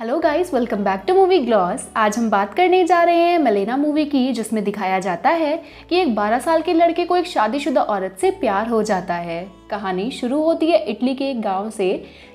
Hello guys, welcome back to movie gloss. आज हम बात करने जा रहे हैं मेलेना मूवी की, जिसमें दिखाया जाता है कि एक 12 साल के लड़के को एक शादीशुदा औरत से प्यार हो जाता है। कहानी शुरू होती है इटली के एक गांव से।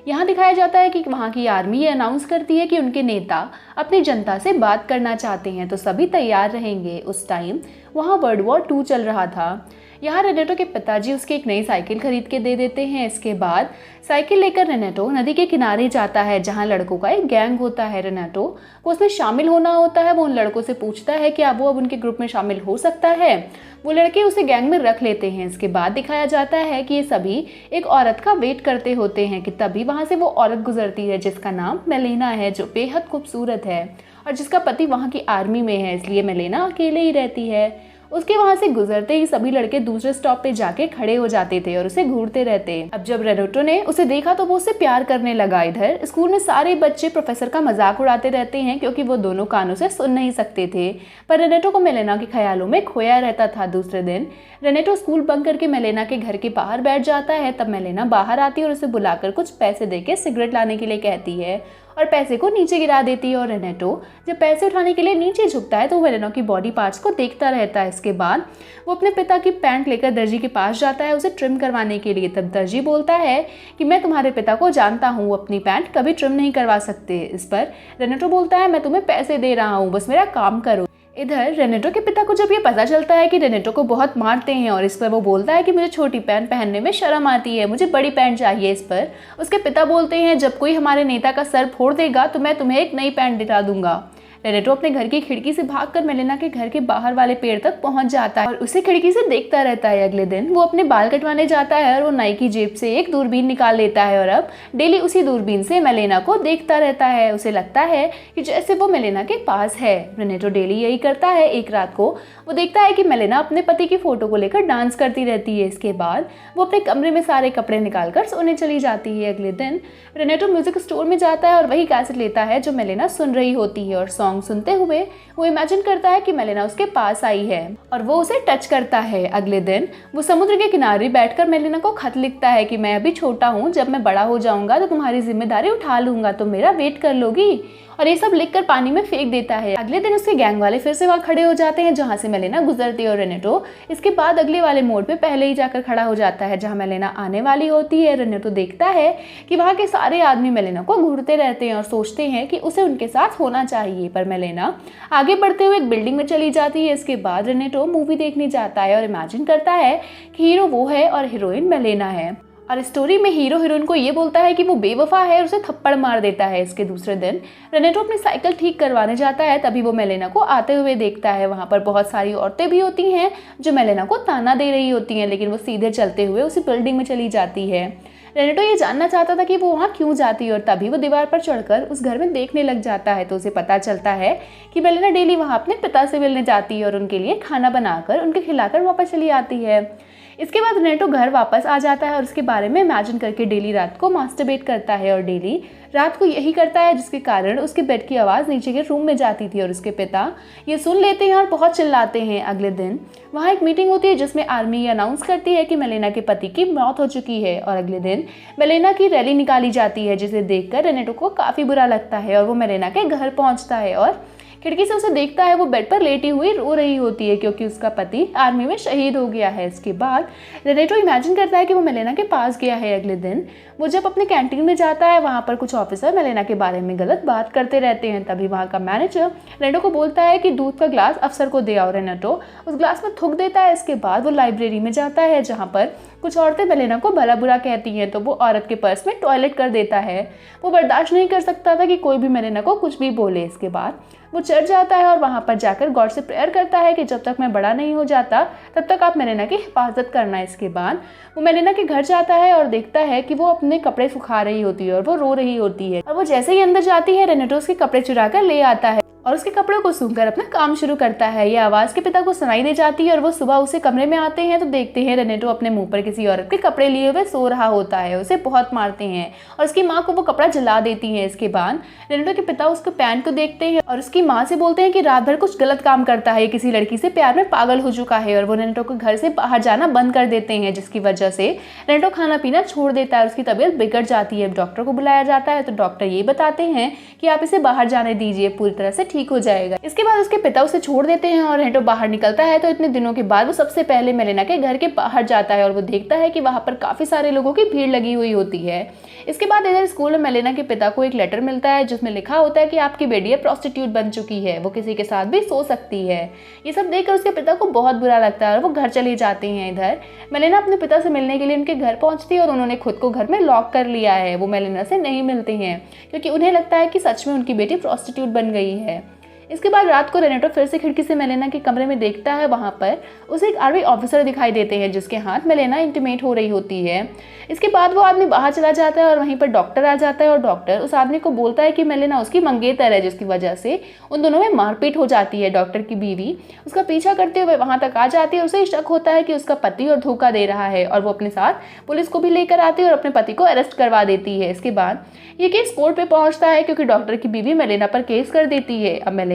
यहाँ दिखाया जाता है कि वहाँ की आर्मी ये अनाउंस करती है कि उनके नेता अपनी जनता से बात करना चाहते हैं, तो सभी तैयार रहेंगे। उस टाइम वहाँ वर्ल्ड वॉर 2 चल रहा था। यहाँ रेनेटो के पिताजी उसके एक नई साइकिल खरीद के दे देते हैं। इसके बाद साइकिल लेकर रेनेटो नदी के किनारे जाता है, जहाँ लड़कों का एक गैंग होता है। रेनेटो को उसमें शामिल होना होता है। वो उन लड़कों से पूछता है कि वो अब उनके ग्रुप में शामिल हो सकता है। वो लड़के उसे गैंग में रख लेते हैं। इसके बाद दिखाया जाता है कि ये सभी एक औरत का वेट करते होते हैं कि तभी वहाँ से वो औरत गुजरती है, जिसका नाम मेलेना है, जो बेहद खूबसूरत है और जिसका पति वहाँ की आर्मी में है, इसलिए मेलेना अकेले ही रहती है। उसके वहां से गुजरते ही सभी लड़के दूसरे स्टॉप पे जाके खड़े हो जाते थे और उसे घूरते रहते। अब जब रेनेटो ने उसे देखा तो वो उससे प्यार करने लगा। इधर स्कूल में सारे बच्चे प्रोफेसर का मजाक उड़ाते रहते हैं, क्योंकि वो दोनों कानों से सुन नहीं सकते थे। पर रेनेटो को मेलेना के ख्यालों में खोया रहता था। दूसरे दिन रेनेटो स्कूल बंक करके मेलेना के घर के बाहर बैठ जाता है। तब मेलेना बाहर आती है और उसे बुलाकर कुछ पैसे देके सिगरेट लाने के लिए कहती है और पैसे को नीचे गिरा देती है। और रेनेटो जब पैसे उठाने के लिए नीचे झुकता है तो मेलेना की बॉडी पार्ट्स को देखता रहता है। इसके बाद वो अपने पिता की पैंट लेकर दर्जी के पास जाता है उसे ट्रिम करवाने के लिए। तब दर्जी बोलता है कि मैं तुम्हारे पिता को जानता हूँ, अपनी पैंट कभी ट्रिम नहीं करवा सकते। इस पर रेनेटो बोलता है मैं तुम्हें पैसे दे रहा हूँ, बस मेरा काम करो। इधर रेनेटो के पिता को जब ये पता चलता है कि रेनेटो को बहुत मारते हैं, और इस पर वो बोलता है कि मुझे छोटी पैंट पहनने में शर्म आती है, मुझे बड़ी पैंट चाहिए। इस पर उसके पिता बोलते हैं जब कोई हमारे नेता का सर फोड़ देगा तो मैं तुम्हें एक नई पैंट दिला दूंगा। रेनेटो अपने घर की खिड़की से भागकर मेलेना के घर के बाहर वाले पेड़ तक पहुंच जाता है और उसे खिड़की से देखता रहता है। अगले दिन वो अपने बाल कटवाने जाता है और वो नाई की जेब से एक दूरबीन निकाल लेता है और अब डेली उसी दूरबीन से मेलेना को देखता रहता है। उसे लगता है कि जैसे वो मेलेना के पास है। रेनेटो डेली यही करता है। एक रात को वो देखता है कि मेलेना अपने पति की फोटो को लेकर डांस करती रहती है। इसके बाद वो अपने कमरे में सारे कपड़े निकालकर सोने चली जाती है। अगले दिन रेनेटो म्यूजिक स्टोर में जाता है और वही कैसेट लेता है जो मेलेना सुन रही होती है, और सॉन्ग सुनते हुए वो इमेजिन करता है कि मेलेना उसके पास आई है और वो उसे टच करता है। अगले दिन वो समुद्र के किनारे बैठकर मेलेना को खत लिखता है कि मैं अभी छोटा हूँ, जब मैं बड़ा हो जाऊंगा तो तुम्हारी जिम्मेदारी उठा लूंगा, तो मेरा वेट कर लोगी, और ये सब लिखकर पानी में फेंक देता है। अगले दिन उसके गैंग वाले फिर से वहां खड़े हो जाते हैं जहां से मेलेना गुजरती है, और रेनेटो इसके बाद अगले वाले मोड़ पे पहले ही जाकर खड़ा हो जाता है जहां मेलेना आने वाली होती है। रेनेटो देखता है कि वहां के सारे आदमी मेलेना को घूरते रहते हैं और सोचते हैं कि उसे उनके साथ होना चाहिए, पर मेलेना आगे बढ़ते हुए एक बिल्डिंग में चली जाती है। इसके बाद रेनेटो मूवी देखने जाता है और इमेजिन करता है कि हीरो वो है और हीरोइन मेलेना है, और स्टोरी में हीरो हीरोइन को ये बोलता है कि वो बेवफा है और उसे थप्पड़ मार देता है। इसके दूसरे दिन रेनेटो अपनी साइकिल ठीक करवाने जाता है, तभी वो मेलेना को आते हुए देखता है। वहाँ पर बहुत सारी औरतें भी होती हैं जो मेलेना को ताना दे रही होती हैं, लेकिन वो सीधे चलते हुए उसी बिल्डिंग में चली जाती है। रेनेटो ये जानना चाहता था कि वो वहाँ क्यों जाती है, और तभी वो दीवार पर चढ़कर उस घर में देखने लग जाता है। तो उसे पता चलता है कि मेलेना डेली वहाँ अपने पिता से मिलने जाती है और उनके लिए खाना बनाकर उनके खिलाकर वापस चली आती है। इसके बाद रेनेटो घर वापस आ जाता है और उसके बारे में इमेजिन करके डेली रात को मास्टरबेट करता है, और डेली रात को यही करता है, जिसके कारण उसके बेड की आवाज़ नीचे के रूम में जाती थी और उसके पिता ये सुन लेते हैं और बहुत चिल्लाते हैं। अगले दिन वहाँ एक मीटिंग होती है जिसमें आर्मी ये अनाउंस करती है कि मेलेना के पति की मौत हो चुकी है, और अगले दिन मेलेना की रैली निकाली जाती है, जिसे देखकर रेनेटो को काफ़ी बुरा लगता है और वो मेलेना के घर पहुँचता है और खिड़की से उसे देखता है। वो बेड पर लेटी हुई रो रही होती है क्योंकि उसका पति आर्मी में शहीद हो गया है। इसके बाद रेनेटो इमेजिन करता है कि वो मेलेना के पास गया है। अगले दिन वो जब अपने कैंटीन में जाता है, वहाँ पर कुछ ऑफिसर मेलेना के बारे में गलत बात करते रहते हैं। तभी वहाँ का मैनेजर रेनेटो को बोलता है कि दूध का ग्लास अफसर को दे आओ। रेनेटो उस ग्लास में थूक देता है। इसके बाद वो लाइब्रेरी में जाता है जहाँ पर कुछ औरतें मेलेना को भला बुरा कहती हैं, तो वो औरत के पर्स में टॉयलेट कर देता है। वो बर्दाश्त नहीं कर सकता था कि कोई भी मेलेना को कुछ भी बोले। इसके बाद वो चढ़ जाता है और वहाँ पर जाकर गॉड से प्रेयर करता है कि जब तक मैं बड़ा नहीं हो जाता तब तक आप मेलेना की हिफाजत करना। इसके बाद वो मेलेना के घर जाता है और देखता है कि वो अपने कपड़े सुखा रही होती है और वो रो रही होती है, और वो जैसे ही अंदर जाती है रेनेटो उसके कपड़े चुरा कर ले आता है और उसके कपड़ों को सूंघकर अपना काम शुरू करता है। यह आवाज़ के पिता को सुनाई दे जाती है और वो सुबह उसे कमरे में आते हैं तो देखते हैं रेनेटो अपने मुंह पर किसी औरत के कपड़े लिए हुए सो रहा होता है। उसे बहुत मारते हैं और उसकी माँ को वो कपड़ा जला देती है। इसके बाद रेनेटो के पिता उसके पैंट को देखते हैं और उसकी माँ से बोलते हैं कि रात भर कुछ गलत काम करता है, किसी लड़की से प्यार में पागल हो चुका है, और वो रेनेटो को घर से बाहर जाना बंद कर देते हैं, जिसकी वजह से रेनेटो खाना पीना छोड़ देता है। उसकी तबीयत बिगड़ जाती है। डॉक्टर को बुलाया जाता है तो डॉक्टर ये बताते हैं कि आप इसे बाहर जाने दीजिए, पूरी तरह से ठीक हो जाएगा। इसके बाद उसके पिता उसे छोड़ देते हैं और रेनेटो बाहर निकलता है तो इतने दिनों के बाद वो सबसे पहले मेलेना के घर के बाहर जाता है और वो देखता है कि वहाँ पर काफी सारे लोगों की भीड़ लगी हुई होती है। इसके बाद इधर स्कूल में मेलेना के पिता को एक लेटर मिलता है जिसमें लिखा होता है कि आपकी बेटी अब प्रोस्टिट्यूट बन चुकी है, वो किसी के साथ भी सो सकती है। ये सब देखकर उसके पिता को बहुत बुरा लगता है और वो घर चले जाते हैं। इधर मेलेना अपने पिता से मिलने के लिए उनके घर पहुंचती है और उन्होंने खुद को घर में लॉक कर लिया है। वो मेलेना से नहीं मिलते हैं क्योंकि उन्हें लगता है कि सच में उनकी बेटी प्रोस्टिट्यूट बन गई है। इसके बाद रात को रेनेटो फिर से खिड़की से मेलेना के कमरे में देखता है। वहाँ पर उसे एक आर्मी ऑफिसर दिखाई देते हैं जिसके हाथ मेलेना इंटीमेट हो रही होती है। इसके बाद वो आदमी बाहर चला जाता है और वहीं पर डॉक्टर आ जाता है और डॉक्टर उस आदमी को बोलता है कि मेलेना उसकी मंगेतर है, जिसकी वजह से उन दोनों में मारपीट हो जाती है। डॉक्टर की बीवी उसका पीछा करते हुए वहाँ तक आ जाती है। उसे शक होता है कि उसका पति और धोखा दे रहा है और वो अपने साथ पुलिस को भी लेकर आती है और अपने पति को अरेस्ट करवा देती है। इसके बाद ये केस कोर्ट पे पहुंचता है क्योंकि डॉक्टर की बीवी मेलेना पर केस कर देती है। अब मेलेना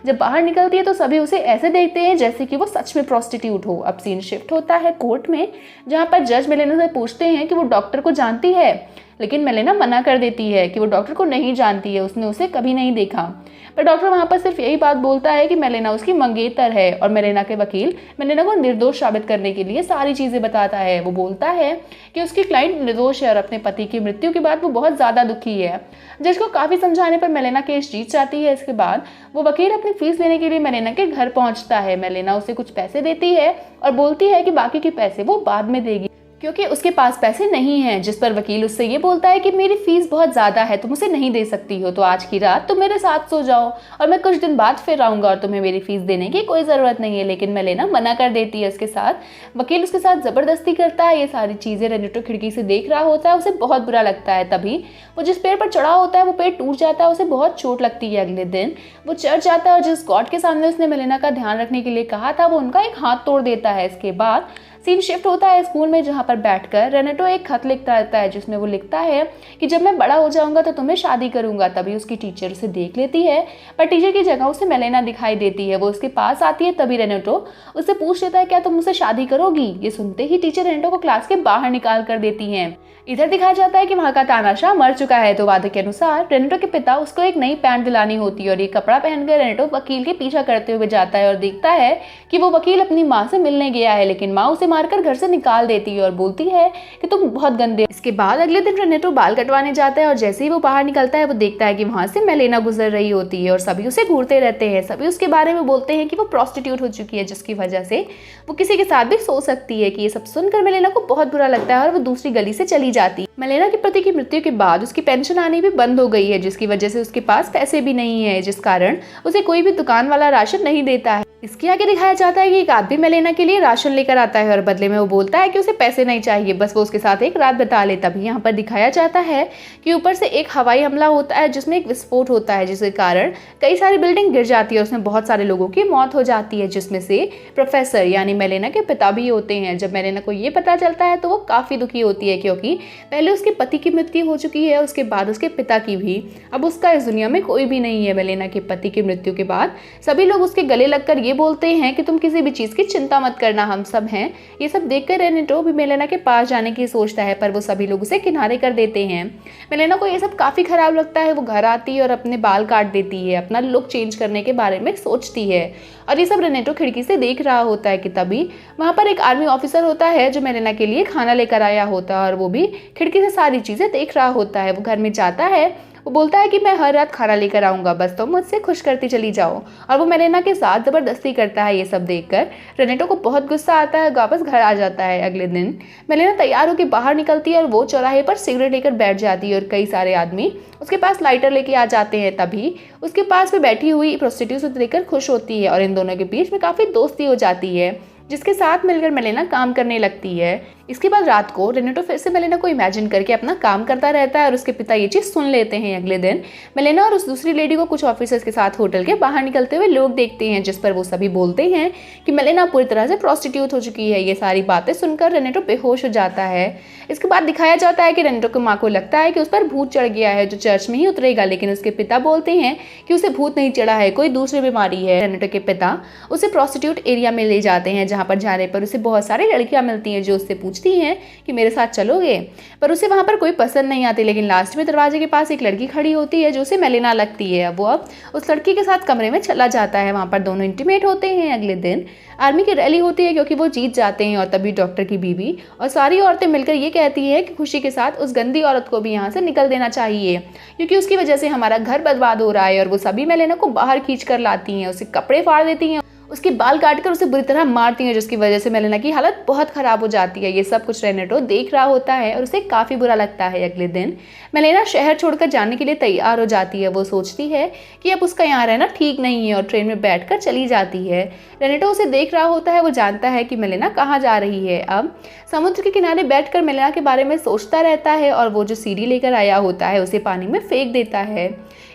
जब बाहर निकलती है तो सभी उसे ऐसे देखते हैं जैसे कि वो सच में प्रोस्टिट्यूट हो। अब सीन शिफ्ट होता है कोर्ट में, जहाँ पर जज मेलेना से पूछते हैं कि वो डॉक्टर को जानती है, लेकिन मेलेना मना कर देती है कि वो डॉक्टर को नहीं जानती है, उसने उसे कभी नहीं देखा। पर डॉक्टर वहाँ पर सिर्फ यही बात बोलता है कि मेलेना उसकी मंगेतर है और मेलेना के वकील मेलेना को निर्दोष साबित करने के लिए सारी चीज़ें बताता है। वो बोलता है कि उसकी क्लाइंट निर्दोष है और अपने पति की मृत्यु के बाद वो बहुत ज़्यादा दुखी है। जज को काफ़ी समझाने पर मेलेना केस जीत जाती है। इसके बाद वो वकील अपनी फीस लेने के लिए मेलेना के घर पहुँचता है। मेलेना उसे कुछ पैसे देती है और बोलती है कि बाकी के पैसे वो बाद में देगी क्योंकि उसके पास पैसे नहीं हैं। जिस पर वकील उससे ये बोलता है कि मेरी फीस बहुत ज़्यादा है, तुम उसे नहीं दे सकती हो, तो आज की रात तुम मेरे साथ सो जाओ और मैं कुछ दिन बाद फिर आऊँगा और तुम्हें मेरी फीस देने की कोई ज़रूरत नहीं है। लेकिन मेलेना मना कर देती है। उसके साथ वकील उसके साथ ज़बरदस्ती करता है। ये सारी चीज़ें रेनेटो खिड़की से देख रहा होता है। उसे बहुत बुरा लगता है। तभी वो जिस पेड़ पर चढ़ा होता है वो पेड़ टूट जाता है। उसे बहुत चोट लगती है। अगले दिन वो चर्च जाता है और जिस गॉड के सामने उसने मेलेना का ध्यान रखने के लिए कहा था वो उनका एक हाथ तोड़ देता है। इसके बाद सीन शिफ्ट होता है स्कूल में, जहाँ पर बैठकर रेनेटो एक खत लिखता रहता है जिसमें वो लिखता है कि जब मैं बड़ा हो जाऊंगा तो तुम्हें शादी करूंगा। तभी उसकी टीचर उसे देख लेती है पर टीचर की जगह उसे मेलेना दिखाई देती है। वो उसके पास आती है। तभी रेनेटो उससे पूछ लेता है क्या तुम मुझसे शादी करोगी। ये सुनते ही टीचर रेनेटो को क्लास के बाहर निकाल कर देती है। इधर दिखाया जाता है कि वहाँ का तानाशाह मर चुका है, तो वादे के अनुसार रेनेटो के पिता उसको एक नई पैंट दिलानी होती है और ये कपड़ा पहनकर रेनेटो वकील के पीछा करते हुए जाता है और देखता है कि वो वकील अपनी माँ से मिलने गया है, लेकिन माँ उसे मारकर घर से निकाल देती है और बोलती है कि तुम बहुत गंदे हो। इसके बाद अगले दिन रेनेटो बाल कटवाने जाता है और जैसे ही वो बाहर निकलता है वो देखता है कि वहाँ से मेलेना गुजर रही होती है और सभी उसे घूरते रहते हैं। सभी उसके बारे में बोलते हैं कि वो प्रोस्टिट्यूट हो चुकी है, जिसकी वजह से वो किसी के साथ भी सो सकती है। कि ये सब सुनकर मेलेना को बहुत बुरा लगता है और वो दूसरी गली से चली जाती है। मेलेना के पति की मृत्यु के बाद उसकी पेंशन आनी भी बंद हो गई है, जिसकी वजह से उसके पास पैसे भी नहीं है, जिस कारण उसे कोई भी दुकान वाला राशन नहीं देता है। इसके आगे दिखाया जाता है कि एक आदमी मेलेना के लिए राशन लेकर आता है और बदले में वो बोलता है कि उसे पैसे नहीं चाहिए, बस वो उसके साथ एक रात बिता ले। तभी यहाँ पर दिखाया जाता है कि ऊपर से एक हवाई हमला होता है जिसमें एक विस्फोट होता है, जिसके कारण कई सारी बिल्डिंग गिर जाती है। उसमें बहुत सारे लोगों की मौत हो जाती है, जिसमें से प्रोफेसर यानी मेलेना के पिता भी होते हैं। जब मेलेना को ये पता चलता है तो वो काफ़ी दुखी होती है, क्योंकि पहले उसके पति की मृत्यु हो चुकी है, उसके बाद उसके पिता की भी। अब उसका इस दुनिया में कोई भी नहीं है। मेलेना के पति की मृत्यु के बाद सभी लोग उसके गले लगकर ये बोलते हैं कि तुम किसी भी चीज़ की चिंता मत करना, हम सब हैं। ये सब देखकर रेनेटो भी मेलेना के पास जाने की सोचता है, पर वो सभी लोग उसे किनारे कर देते हैं। मेलेना को ये सब काफ़ी खराब लगता है। वो घर आती है और अपने बाल काट देती है, अपना लुक चेंज करने के बारे में सोचती है और ये सब रेनेटो खिड़की से देख रहा होता है कि तभी वहाँ पर एक आर्मी ऑफिसर होता है जो मेलेना के लिए खाना लेकर आया होता है और वो भी खिड़की से सारी चीज़ें देख रहा होता है। वो घर में जाता है, वो बोलता है कि मैं हर रात खाना लेकर आऊँगा, बस तुम मुझसे खुश करती चली जाओ। और वो मेलेना के साथ ज़बरदस्ती करता है। ये सब देखकर रेनेटो को बहुत गुस्सा आता है, वापस घर आ जाता है। अगले दिन मेलेना तैयार होकर बाहर निकलती है और वो चौराहे पर सिगरेट लेकर बैठ जाती है और कई सारे आदमी उसके पास लाइटर लेके आ जाते हैं। तभी उसके पास में बैठी हुई प्रोस्टिट्यूट उसे देखकर खुश होती है और इन दोनों के बीच में काफ़ी दोस्ती हो जाती है, जिसके साथ मिलकर मेलेना काम करने लगती है। इसके बाद रात को रेनेटो फिर से मेलेना को इमेजिन करके अपना काम करता रहता है और उसके पिता ये चीज़ सुन लेते हैं। अगले दिन मेलेना और उस दूसरी लेडी को कुछ ऑफिसर्स के साथ होटल के बाहर निकलते हुए लोग देखते हैं, जिस पर वो सभी बोलते हैं कि मेलेना पूरी तरह से प्रोस्टिट्यूट हो चुकी है। ये सारी बातें सुनकर रेनेटो बेहोश हो जाता है। इसके बाद दिखाया जाता है कि रेनेटो की माँ को लगता है कि उस पर भूत चढ़ गया है जो चर्च में ही उतरेगा, लेकिन उसके पिता बोलते हैं कि उसे भूत नहीं चढ़ा है, कोई दूसरी बीमारी है। रेनेटो के पिता उसे प्रोस्टिट्यूट एरिया में ले जाते हैं, जहाँ पर जाने पर उसे बहुत सारी लड़कियां मिलती हैं जो उससे पूछती हैं कि मेरे साथ चलोगे, पर उसे वहाँ पर कोई पसंद नहीं आती। लेकिन लास्ट में दरवाजे के पास एक लड़की खड़ी होती है जो उसे मेलेना लगती है। वो अब उस लड़की के साथ कमरे में चला जाता है। वहाँ पर दोनों इंटीमेट होते हैं। अगले दिन आर्मी की रैली होती है क्योंकि वो जीत जाते हैं और तभी डॉक्टर की बीवी और सारी औरतें मिलकर ये कहती हैं कि खुशी के साथ उस गंदी औरत को भी यहाँ से निकल देना चाहिए, क्योंकि उसकी वजह से हमारा घर बर्बाद हो रहा है। और वो सभी मेलेना को बाहर खींच कर लाती हैं, उसे कपड़े फाड़ देती हैं, उसके बाल काटकर उसे बुरी तरह मारती हैं, जिसकी वजह से मेलेना की हालत बहुत खराब हो जाती है। ये सब कुछ रेनेटो देख रहा होता है और उसे काफ़ी बुरा लगता है। अगले दिन मेलेना शहर छोड़कर जाने के लिए तैयार हो जाती है। वो सोचती है कि अब उसका यहाँ रहना ठीक नहीं है और ट्रेन में बैठकर चली जाती है। रेनेटो उसे देख रहा होता है। वो जानता है कि मेलेना कहाँ जा रही है। अब समुद्र के किनारे बैठकर मेलेना के बारे में सोचता रहता है और वो जो सीढ़ी लेकर आया होता है उसे पानी में फेंक देता है।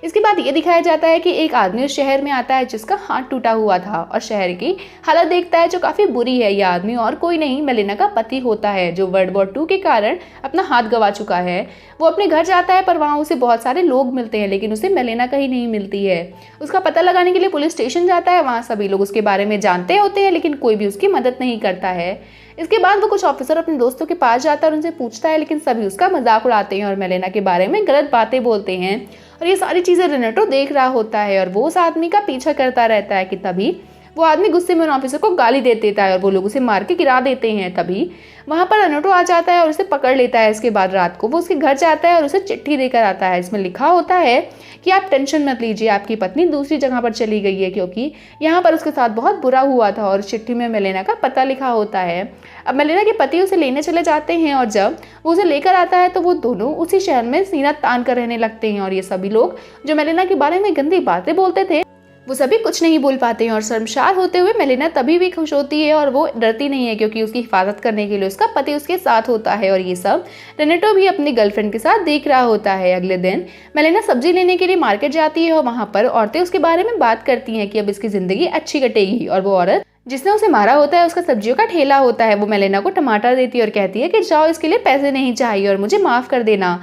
इसके बाद ये दिखाया जाता है कि एक आदमी उस शहर में आता है जिसका हाथ टूटा हुआ था और शहर की हालत देखता है जो काफ़ी बुरी है। यह आदमी और कोई नहीं मेलेना का पति होता है जो वर्ल्ड वॉर 2 के कारण अपना हाथ गंवा चुका है। वो अपने घर जाता है पर वहाँ उसे बहुत सारे लोग मिलते हैं, लेकिन उसे मेलेना कहीं नहीं मिलती है। उसका पता लगाने के लिए पुलिस स्टेशन जाता है। वहाँ सभी लोग उसके बारे में जानते होते हैं, लेकिन कोई भी उसकी मदद नहीं करता है। इसके बाद वो कुछ ऑफिसर अपने दोस्तों के पास जाता है और उनसे पूछता है, लेकिन सभी उसका मजाक उड़ाते हैं और मेलेना के बारे में गलत बातें बोलते हैं। और ये सारी चीज़ें रेनेटो देख रहा होता है और वो उस आदमी का पीछा करता रहता है कि तभी वो आदमी गुस्से में उन ऑफिसर को गाली दे देता है और वो लोग उसे मार के गिरा देते हैं। तभी वहाँ पर रेनेटो आ जाता है और उसे पकड़ लेता है। इसके बाद रात को वो उसके घर जाता है और उसे चिट्ठी देकर आता है। इसमें लिखा होता है कि आप टेंशन मत लीजिए, आपकी पत्नी दूसरी जगह पर चली गई है क्योंकि यहाँ पर उसके साथ बहुत बुरा हुआ था। और चिट्ठी में मेलेना का पता लिखा होता है। अब मेलेना के पति उसे लेने चले जाते हैं और जब वो उसे लेकर आता है तो वो दोनों उसी शहर में सीना तान कर रहने लगते हैं। और ये सभी लोग जो मेलेना के बारे में गंदी बातें बोलते थे वो सभी कुछ नहीं बोल पाते हैं। और शर्मसार होते हुए मेलेना तभी भी खुश होती है और वो डरती नहीं है क्योंकि उसकी हिफाजत करने के लिए उसका पति उसके साथ होता है। और ये सब रेनेटो भी अपनी गर्लफ्रेंड के साथ देख रहा होता है। अगले दिन मेलेना सब्जी लेने के लिए मार्केट जाती है और वहाँ पर औरतें उसके बारे में बात करती हैं कि अब इसकी ज़िंदगी अच्छी कटेगी। और वो औरत जिसने उसे मारा होता है उसका सब्जियों का ठेला होता है। वो मेलेना को टमाटर देती है और कहती है कि जाओ, इसके लिए पैसे नहीं चाहिए और मुझे माफ़ कर देना,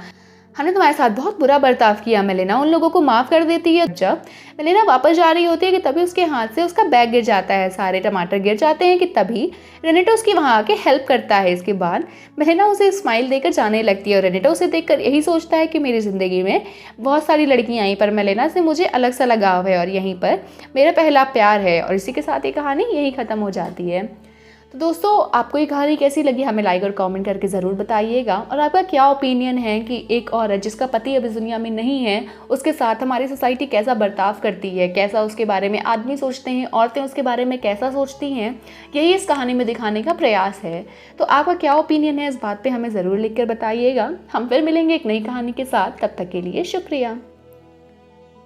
हमने तुम्हारे साथ बहुत बुरा बर्ताव किया। मेलेना उन लोगों को माफ़ कर देती है। जब मेलेना वापस जा रही होती है कि तभी उसके हाथ से उसका बैग गिर जाता है, सारे टमाटर गिर जाते हैं कि तभी रेनेटो उसकी वहाँ आके हेल्प करता है। इसके बाद मेलेना उसे स्माइल देकर जाने लगती है और रेनेटो उसे देखकर यही सोचता है कि मेरी ज़िंदगी में बहुत सारी लड़कियाँ आई पर मेलेना से मुझे अलग सा लगाव है और यहीं पर मेरा पहला प्यार है। और इसी के साथ ये कहानी यही ख़त्म हो जाती है। तो दोस्तों, आपको ये कहानी कैसी लगी हमें लाइक और कमेंट करके ज़रूर बताइएगा। और आपका क्या ओपिनियन है कि एक औरत जिसका पति अब इस दुनिया में नहीं है उसके साथ हमारी सोसाइटी कैसा बर्ताव करती है, कैसा उसके बारे में आदमी सोचते हैं, औरतें उसके बारे में कैसा सोचती हैं, यही इस कहानी में दिखाने का प्रयास है। तो आपका क्या ओपिनियन है इस बात पर हमें ज़रूर लिख कर बताइएगा। हम फिर मिलेंगे एक नई कहानी के साथ, तब तक के लिए शुक्रिया।